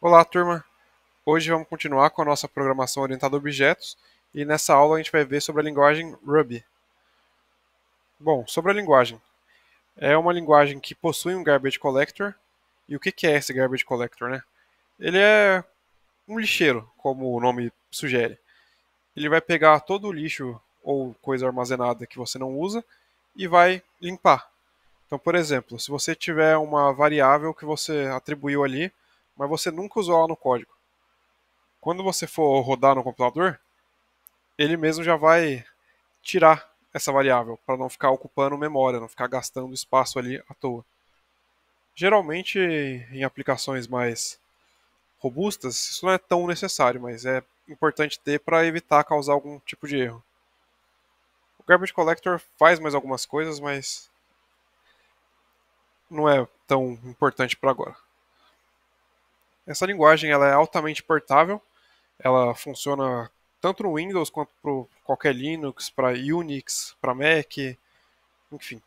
Olá, turma! Hoje vamos continuar com a nossa programação orientada a objetos e nessa aula a gente vai ver sobre a linguagem Ruby. Bom, sobre a linguagem. É uma linguagem que possui um garbage collector. E o que é esse garbage collector, né? Ele é um lixeiro, como o nome sugere. Ele vai pegar todo o lixo ou coisa armazenada que você não usa e vai limpar. Então, por exemplo, se você tiver uma variável que você atribuiu ali, mas você nunca usou ela no código. Quando você for rodar no computador, ele mesmo já vai tirar essa variável para não ficar ocupando memória, não ficar gastando espaço ali à toa. Geralmente, em aplicações mais robustas, isso não é tão necessário, mas é importante ter para evitar causar algum tipo de erro. O Garbage Collector faz mais algumas coisas, mas não é tão importante para agora. Essa linguagem ela é altamente portável, ela funciona tanto no Windows quanto para qualquer Linux, para Unix, para Mac, enfim.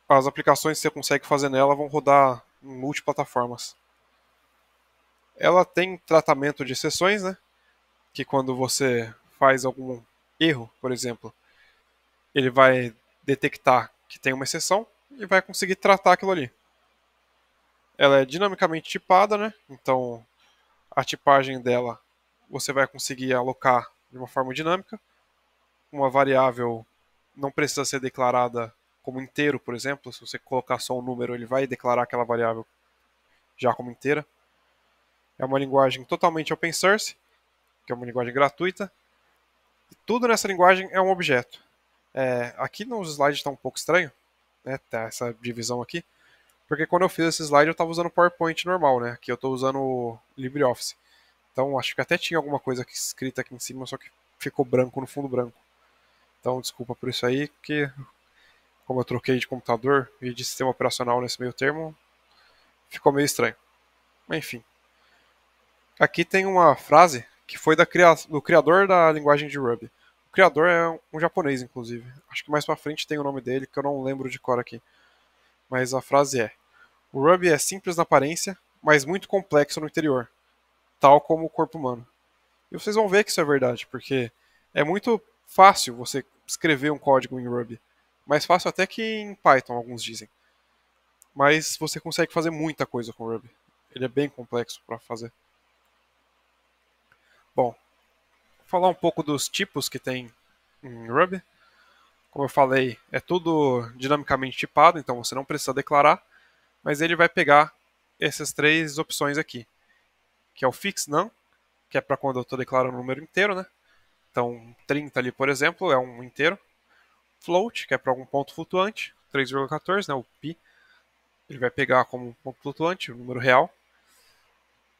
As aplicações que você consegue fazer nela vão rodar em multiplataformas. Ela tem tratamento de exceções, né? Que quando você faz algum erro, por exemplo, ele vai detectar que tem uma exceção e vai conseguir tratar aquilo ali. Ela é dinamicamente tipada, né? Então a tipagem dela você vai conseguir alocar de uma forma dinâmica. Uma variável não precisa ser declarada como inteiro, por exemplo. Se você colocar só um número, ele vai declarar aquela variável já como inteira. É uma linguagem totalmente open source, que é uma linguagem gratuita. E tudo nessa linguagem é um objeto. Aqui nos slides está um pouco estranho, né? Tá essa divisão aqui. Porque quando eu fiz esse slide eu estava usando o PowerPoint normal, né? Aqui eu estou usando o LibreOffice. Então acho que até tinha alguma coisa escrita aqui em cima, só que ficou branco no fundo branco. Então desculpa por isso aí, que como eu troquei de computador e de sistema operacional nesse meio termo, ficou meio estranho. Mas enfim. Aqui tem uma frase que foi do criador da linguagem de Ruby. O criador é um japonês, inclusive. Acho que mais pra frente tem o nome dele, que eu não lembro de cor aqui. Mas a frase é: o Ruby é simples na aparência, mas muito complexo no interior, tal como o corpo humano. E vocês vão ver que isso é verdade, porque é muito fácil você escrever um código em Ruby. Mais fácil até que em Python, alguns dizem. Mas você consegue fazer muita coisa com o Ruby. Ele é bem complexo para fazer. Bom, vou falar um pouco dos tipos que tem em Ruby. Como eu falei, é tudo dinamicamente tipado, então você não precisa declarar, mas ele vai pegar essas três opções aqui, que é o fix none, que é para quando eu estou declarando um número inteiro, né? Então, 30 ali, por exemplo, é um inteiro. Float, que é para algum ponto flutuante, 3,14, né, o pi, ele vai pegar como um ponto flutuante, o número real.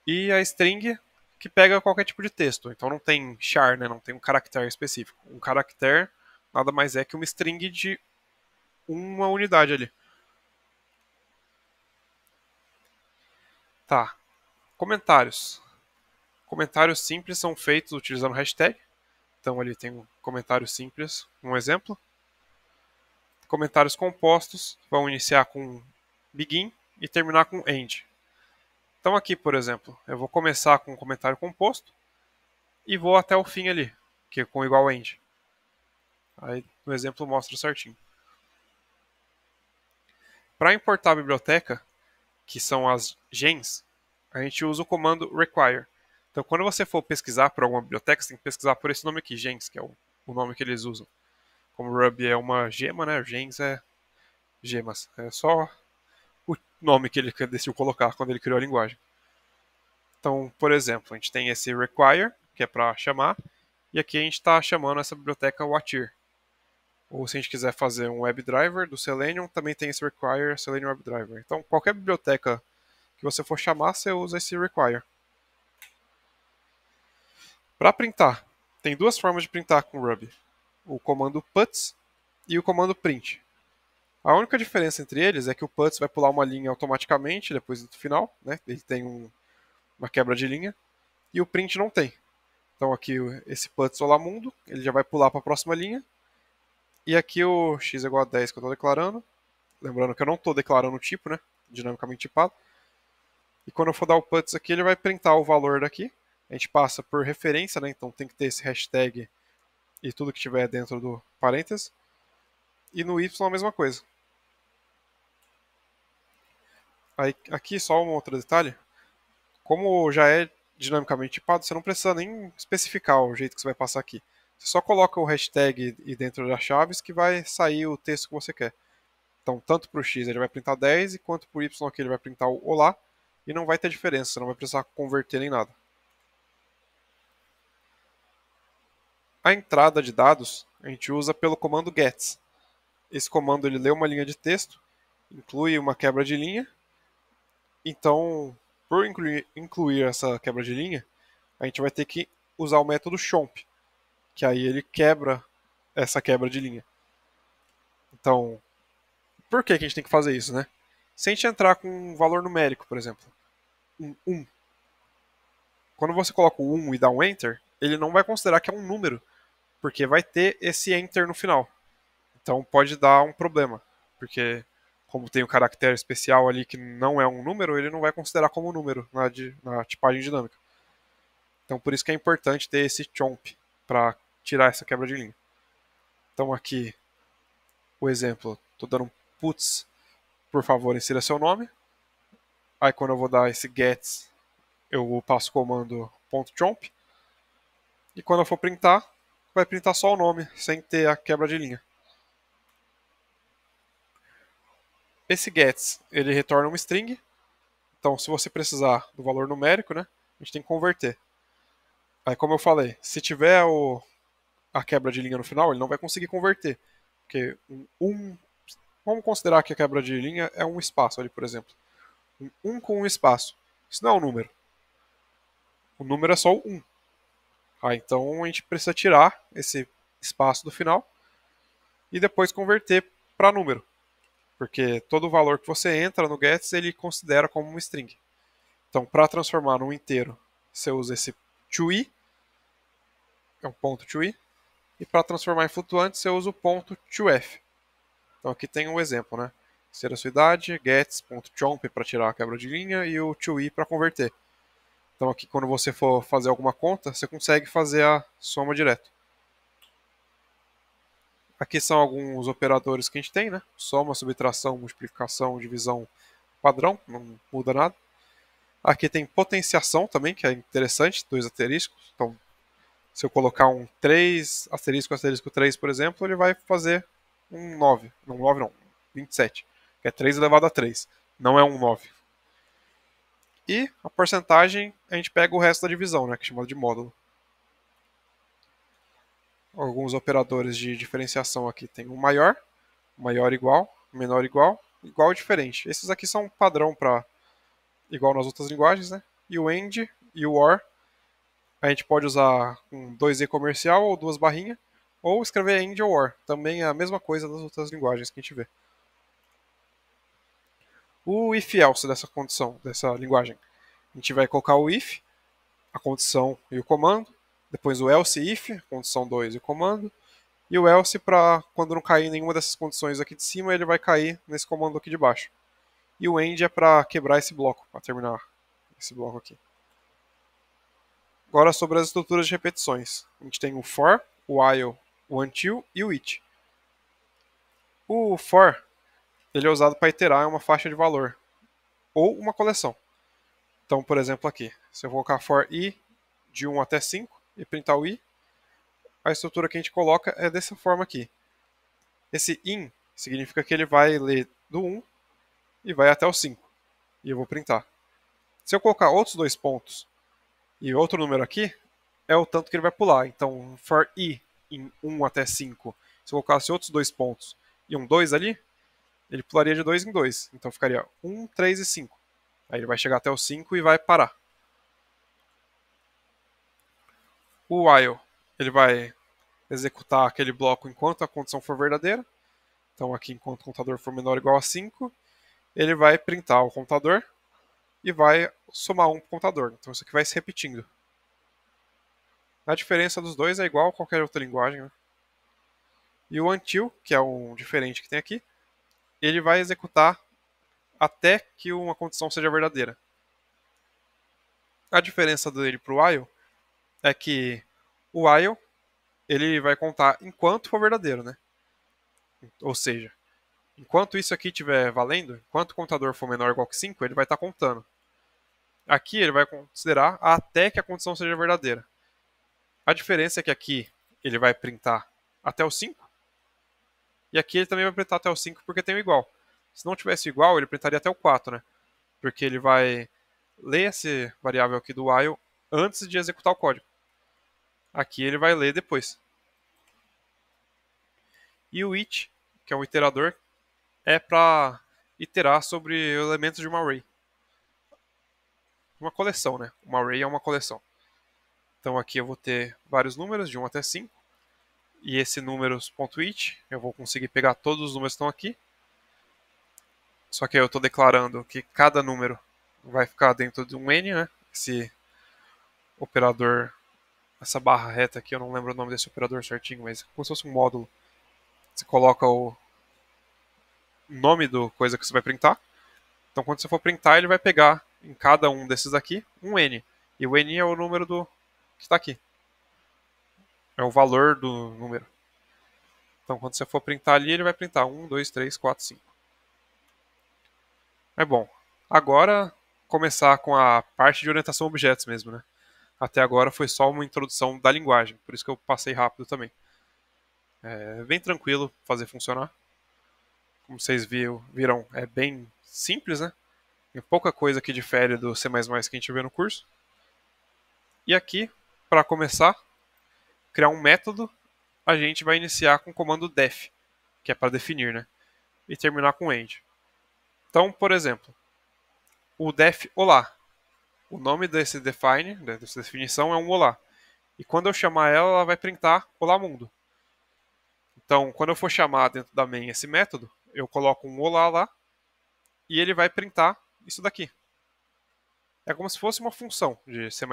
E a string, que pega qualquer tipo de texto. Então não tem char, né, não tem um caractere específico. Um caractere nada mais é que uma string de uma unidade ali. Tá. Comentários. Comentários simples são feitos utilizando hashtag. Então ali tem um comentário simples, um exemplo. Comentários compostos vão iniciar com begin e terminar com end. Então aqui, por exemplo, eu vou começar com um comentário composto e vou até o fim ali, que é com igual end. Aí no exemplo mostra certinho. Para importar a biblioteca, que são as gens, a gente usa o comando require. Então, quando você for pesquisar por alguma biblioteca, você tem que pesquisar por esse nome aqui, gens, que é o nome que eles usam. Como Ruby é uma gema, né? Gens é gemas. É só o nome que ele decidiu colocar quando ele criou a linguagem. Então, por exemplo, a gente tem esse require, que é para chamar, e aqui a gente está chamando essa biblioteca Watir. Ou se a gente quiser fazer um WebDriver do Selenium, também tem esse require Selenium WebDriver. Então, qualquer biblioteca que você for chamar, você usa esse require. Para printar, tem duas formas de printar com Ruby: o comando puts e o comando print. A única diferença entre eles é que o puts vai pular uma linha automaticamente depois do final, né? Ele tem uma quebra de linha, e o print não tem. Então aqui esse puts olá mundo, ele já vai pular para a próxima linha, e aqui o x é igual a 10 que eu estou declarando, lembrando que eu não estou declarando o tipo, né? Dinamicamente tipado. E quando eu for dar o puts aqui, ele vai printar o valor daqui. A gente passa por referência, né? Então tem que ter esse hashtag e tudo que tiver dentro do parênteses. E no y a mesma coisa. Aí, aqui só um outro detalhe. Como já é dinamicamente tipado, você não precisa nem especificar o jeito que você vai passar aqui. Você só coloca o hashtag e dentro das chaves que vai sair o texto que você quer. Então, tanto para o X ele vai printar 10, quanto para o Y aqui ele vai printar o Olá, e não vai ter diferença, você não vai precisar converter nem nada. A entrada de dados a gente usa pelo comando gets. Esse comando ele lê uma linha de texto, inclui uma quebra de linha. Então, por incluir essa quebra de linha, a gente vai ter que usar o método chomp, que aí ele quebra essa quebra de linha. Então, por que a gente tem que fazer isso, né? Se a gente entrar com um valor numérico, por exemplo, um 1, quando você coloca o 1 e dá um Enter, ele não vai considerar que é um número, porque vai ter esse Enter no final. Então pode dar um problema, porque como tem um caractere especial ali que não é um número, ele não vai considerar como número na tipagem dinâmica. Então por isso que é importante ter esse chomp para tirar essa quebra de linha. Então aqui o exemplo, estou dando um puts, por favor, insira seu nome. Aí quando eu vou dar esse gets, eu passo o comando .chomp. E quando eu for printar, vai printar só o nome, sem ter a quebra de linha. Esse gets, ele retorna uma string. Então, se você precisar do valor numérico, né, a gente tem que converter. Aí, como eu falei, se tiver a quebra de linha no final, ele não vai conseguir converter. Porque vamos considerar que a quebra de linha é um espaço ali, por exemplo. Um com um espaço. Isso não é um número. O número é só o 1. Então a gente precisa tirar esse espaço do final e depois converter para número. Porque todo valor que você entra no gets, ele considera como uma string. Então, para transformar num inteiro, você usa esse toI, é um ponto toI, e para transformar em flutuante, você usa o ponto toF. Então, aqui tem um exemplo, né? Ser a sua idade, gets.chomp para tirar a quebra de linha e o toI para converter. Então, aqui, quando você for fazer alguma conta, você consegue fazer a soma direto. Aqui são alguns operadores que a gente tem, né? Soma, subtração, multiplicação, divisão, padrão, não muda nada. Aqui tem potenciação também, que é interessante, 2 asteriscos. Então, se eu colocar um 3, asterisco, asterisco 3, por exemplo, ele vai fazer um 9. Não, 9 não, 27. Que é 3 elevado a 3. Não é um 9. E a porcentagem, a gente pega o resto da divisão, né, que é chamado de módulo. Alguns operadores de diferenciação aqui tem o maior igual, menor igual, igual diferente. Esses aqui são padrão para igual nas outras linguagens, né? E o AND e o OR a gente pode usar um 2e comercial ou duas barrinhas, ou escrever AND ou OR. Também é a mesma coisa das outras linguagens que a gente vê. O if else dessa condição, dessa linguagem. A gente vai colocar o if, a condição e o comando, depois o else if, condição 2 e o comando, e o else para quando não cair nenhuma dessas condições aqui de cima, ele vai cair nesse comando aqui de baixo. E o end é para quebrar esse bloco, para terminar esse bloco aqui. Agora sobre as estruturas de repetições. A gente tem o for, o while, o until e o each. O for ele é usado para iterar uma faixa de valor ou uma coleção. Então, por exemplo, aqui, se eu colocar for i de 1 até 5 e printar o i, a estrutura que a gente coloca é dessa forma aqui. Esse in significa que ele vai ler do 1 e vai até o 5. E eu vou printar. Se eu colocar outros dois pontos e outro número aqui, é o tanto que ele vai pular. Então, for i em 1 até 5, se eu colocasse outros dois pontos e um 2 ali, ele pularia de 2 em 2. Então ficaria 1, 3 e 5. Aí ele vai chegar até o 5 e vai parar. O while, ele vai executar aquele bloco enquanto a condição for verdadeira. Então aqui, enquanto o contador for menor ou igual a 5, ele vai printar o contador e vai somar 1 para o contador. Então isso aqui vai se repetindo. A diferença dos dois é igual a qualquer outra linguagem, né? E o until, que é um diferente que tem aqui, ele vai executar até que uma condição seja verdadeira. A diferença dele para o while é que o while ele vai contar enquanto for verdadeiro, né? Ou seja, enquanto isso aqui estiver valendo, enquanto o contador for menor ou igual que 5, ele vai estar contando. Aqui ele vai considerar até que a condição seja verdadeira. A diferença é que aqui ele vai printar até o 5, e aqui ele também vai printar até o 5 porque tem o igual. Se não tivesse igual, ele printaria até o 4, né? Porque ele vai ler essa variável aqui do while antes de executar o código. Aqui ele vai ler depois. E o it, que é um iterador, é para iterar sobre elementos de uma array. Uma coleção, né? Uma array é uma coleção. Então aqui eu vou ter vários números, de 1 até 5. E esse números.it, eu vou conseguir pegar todos os números que estão aqui. Só que aí eu estou declarando que cada número vai ficar dentro de um n, né? Esse operador, essa barra reta aqui, eu não lembro o nome desse operador certinho, mas é como se fosse um módulo. Você coloca o nome do coisa que você vai printar. Então quando você for printar, ele vai pegar em cada um desses aqui um n. E o n é o número do que está aqui. É o valor do número. Então quando você for printar ali, ele vai printar 1, 2, 3, 4, 5. É bom. Agora começar com a parte de orientação a objetos mesmo, né? Até agora foi só uma introdução da linguagem, por isso que eu passei rápido também. É bem tranquilo fazer funcionar. Como vocês viram, é bem simples, né? Tem pouca coisa que difere do C++ que a gente vê no curso. E aqui, para começar, criar um método, a gente vai iniciar com o comando def, que é para definir, né? E terminar com end. Então, por exemplo, o def olá. O nome desse define, dessa definição, é um olá. E quando eu chamar ela, ela vai printar olá mundo. Então, quando eu for chamar dentro da main esse método, eu coloco um olá lá e ele vai printar isso daqui. É como se fosse uma função de C++.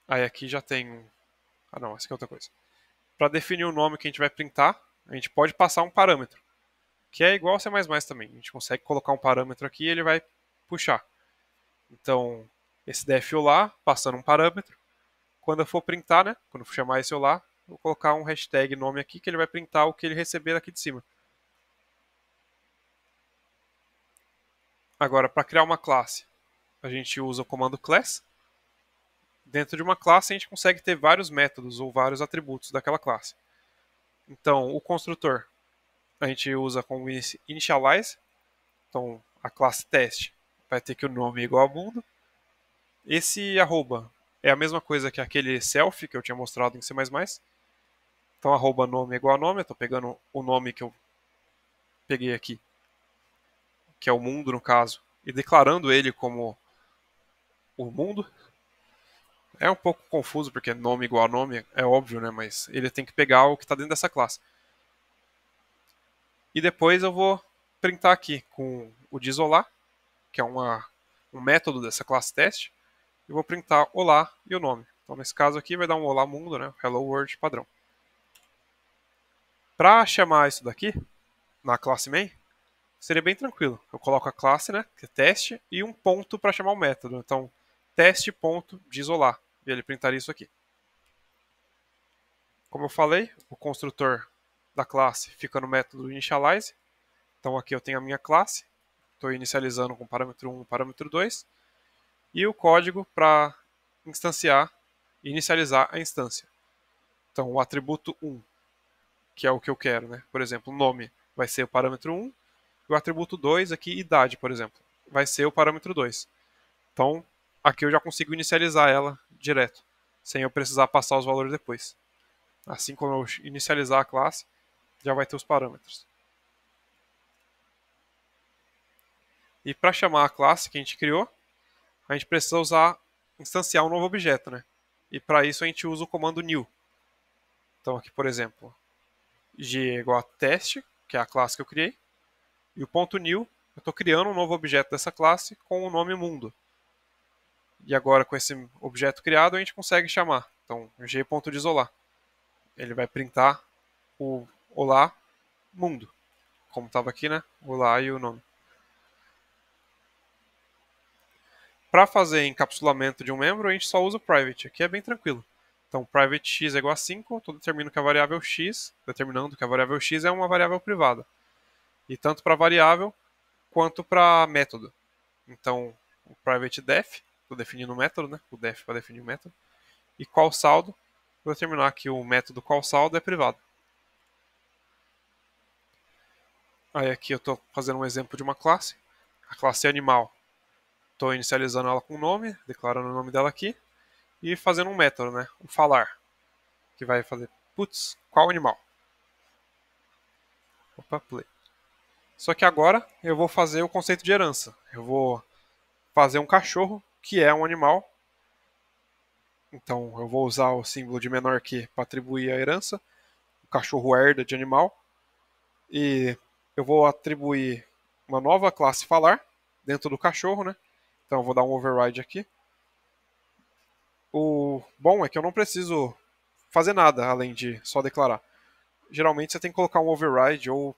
Aí aqui já tem um... Ah não, essa aqui é outra coisa. Para definir o nome que a gente vai printar, a gente pode passar um parâmetro, que é igual ao C++ também. A gente consegue colocar um parâmetro aqui e ele vai puxar. Então, esse def olá, passando um parâmetro. Quando eu for printar, né? Quando eu for chamar esse olá, vou colocar um hashtag nome aqui que ele vai printar o que ele receber aqui de cima. Agora, para criar uma classe, a gente usa o comando class. Dentro de uma classe, a gente consegue ter vários métodos ou vários atributos daquela classe. Então, o construtor, a gente usa como initialize. Então, a classe teste vai ter que o nome é igual ao mundo. Esse arroba é a mesma coisa que aquele self que eu tinha mostrado em C++. Então, arroba nome é igual a nome. Eu estou pegando o nome que eu peguei aqui, que é o mundo no caso, e declarando ele como o mundo. É um pouco confuso, porque nome igual a nome é óbvio, né? Mas ele tem que pegar o que está dentro dessa classe. E depois eu vou printar aqui com o de isolar, que é um método dessa classe teste. E vou printar olá e o nome. Então nesse caso aqui vai dar um olá mundo, né? Hello world padrão. Para chamar isso daqui na classe main, seria bem tranquilo. Eu coloco a classe, né, que é teste, e um ponto para chamar o método. Então, teste ponto de isolar. E ele printaria isso aqui. Como eu falei, o construtor da classe fica no método initialize. Então aqui eu tenho a minha classe. Estou inicializando com parâmetro 1 e parâmetro 2. E o código para instanciar e inicializar a instância. Então o atributo 1, que é o que eu quero, né? Por exemplo, o nome vai ser o parâmetro 1. E o atributo 2 aqui, idade, por exemplo, vai ser o parâmetro 2. Então, aqui eu já consigo inicializar ela direto, sem eu precisar passar os valores depois. Assim como eu inicializar a classe, já vai ter os parâmetros. E para chamar a classe que a gente criou, a gente precisa instanciar um novo objeto, né? E para isso a gente usa o comando new. Então aqui, por exemplo, g é igual a teste, que é a classe que eu criei, e o ponto .new, eu estou criando um novo objeto dessa classe com o nome mundo. E agora com esse objeto criado a gente consegue chamar. Então g.desolar. Ele vai printar o olá mundo, como estava aqui, né? Olá e o nome. para fazer encapsulamento de um membro, a gente só usa o private. Aqui é bem tranquilo. Então, private x é igual a 5, estou determinando que a variável x é uma variável privada. E tanto para variável quanto para método. Então, o private def, estou definindo o método, né? O def para definir o método. E call saldo, vou determinar que o método call saldo é privado. Aí aqui eu estou fazendo um exemplo de uma classe. A classe animal. Estou inicializando ela com o nome, declarando o nome dela aqui. E fazendo um método, né? O falar. Que vai fazer, putz, qual animal? Opa, play. Só que agora eu vou fazer o conceito de herança. Eu vou fazer um cachorro, que é um animal. Então eu vou usar o símbolo de menor que para atribuir a herança. O cachorro herda de animal. E eu vou atribuir uma nova classe falar dentro do cachorro, né? Então eu vou dar um override aqui. O bom é que eu não preciso fazer nada além de só declarar. Geralmente você tem que colocar um override ou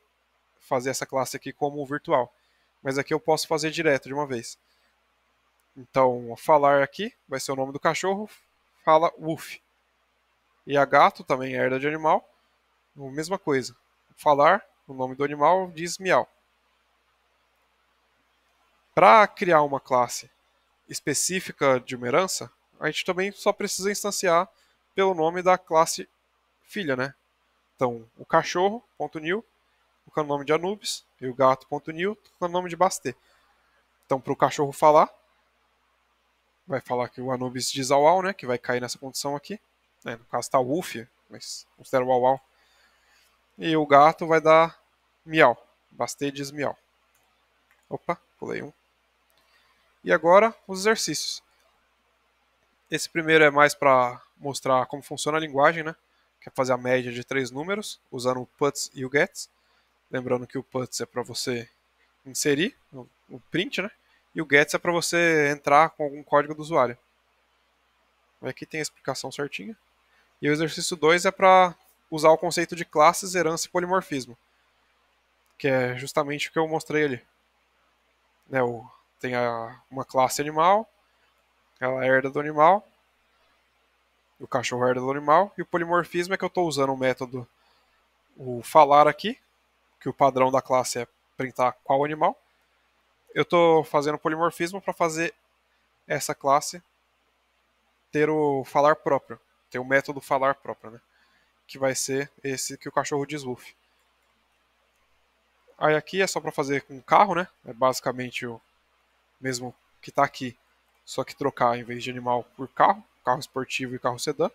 fazer essa classe aqui como virtual. Mas aqui eu posso fazer direto de uma vez. Então, falar aqui vai ser o nome do cachorro, fala Wolf. E a gato também é herda de animal, a mesma coisa. Falar, o nome do animal diz miau. Para criar uma classe específica de uma herança, a gente também só precisa instanciar pelo nome da classe filha, né? Então, o cachorro.new, com o nome de Anubis, e o gato.new, com o nome de Bastet. Então, para o cachorro falar, vai falar que o Anubis diz au au, né? Que vai cair nessa condição aqui. No caso está o Wolf, mas considera o au au. E o gato vai dar miau. Bastet diz miau. Opa, pulei um. E agora, os exercícios. Esse primeiro é mais para mostrar como funciona a linguagem, né? Que é fazer a média de 3 números, usando o puts e o gets. Lembrando que o puts é para você inserir o print, né? E o gets é para você entrar com algum código do usuário. Aqui tem a explicação certinha. E o exercício 2 é para usar o conceito de classes, herança e polimorfismo, que é justamente o que eu mostrei ali. Né, tem uma classe animal, ela herda do animal, o cachorro herda do animal, e o polimorfismo é que eu estou usando o método, o falar aqui, que o padrão da classe é printar qual animal. Eu estou fazendo polimorfismo para fazer essa classe ter o falar próprio, ter o método falar próprio, né? Que vai ser esse que o cachorro diz Wolf. Aí aqui é só para fazer com carro, né? É basicamente o mesmo que está aqui, só que trocar em vez de animal por carro, carro esportivo e carro sedã.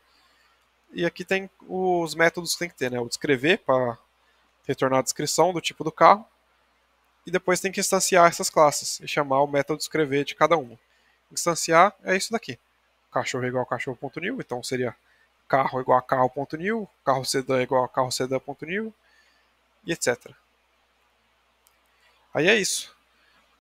E aqui tem os métodos que tem que ter, né? O descrever para retornar a descrição do tipo do carro. E depois tem que instanciar essas classes e chamar o método descrever de cada uma. Instanciar é isso daqui. Cachorro é igual a cachorro.new, então seria carro igual a carro.new, carro sedã igual a carro sedã.new e etc. Aí é isso.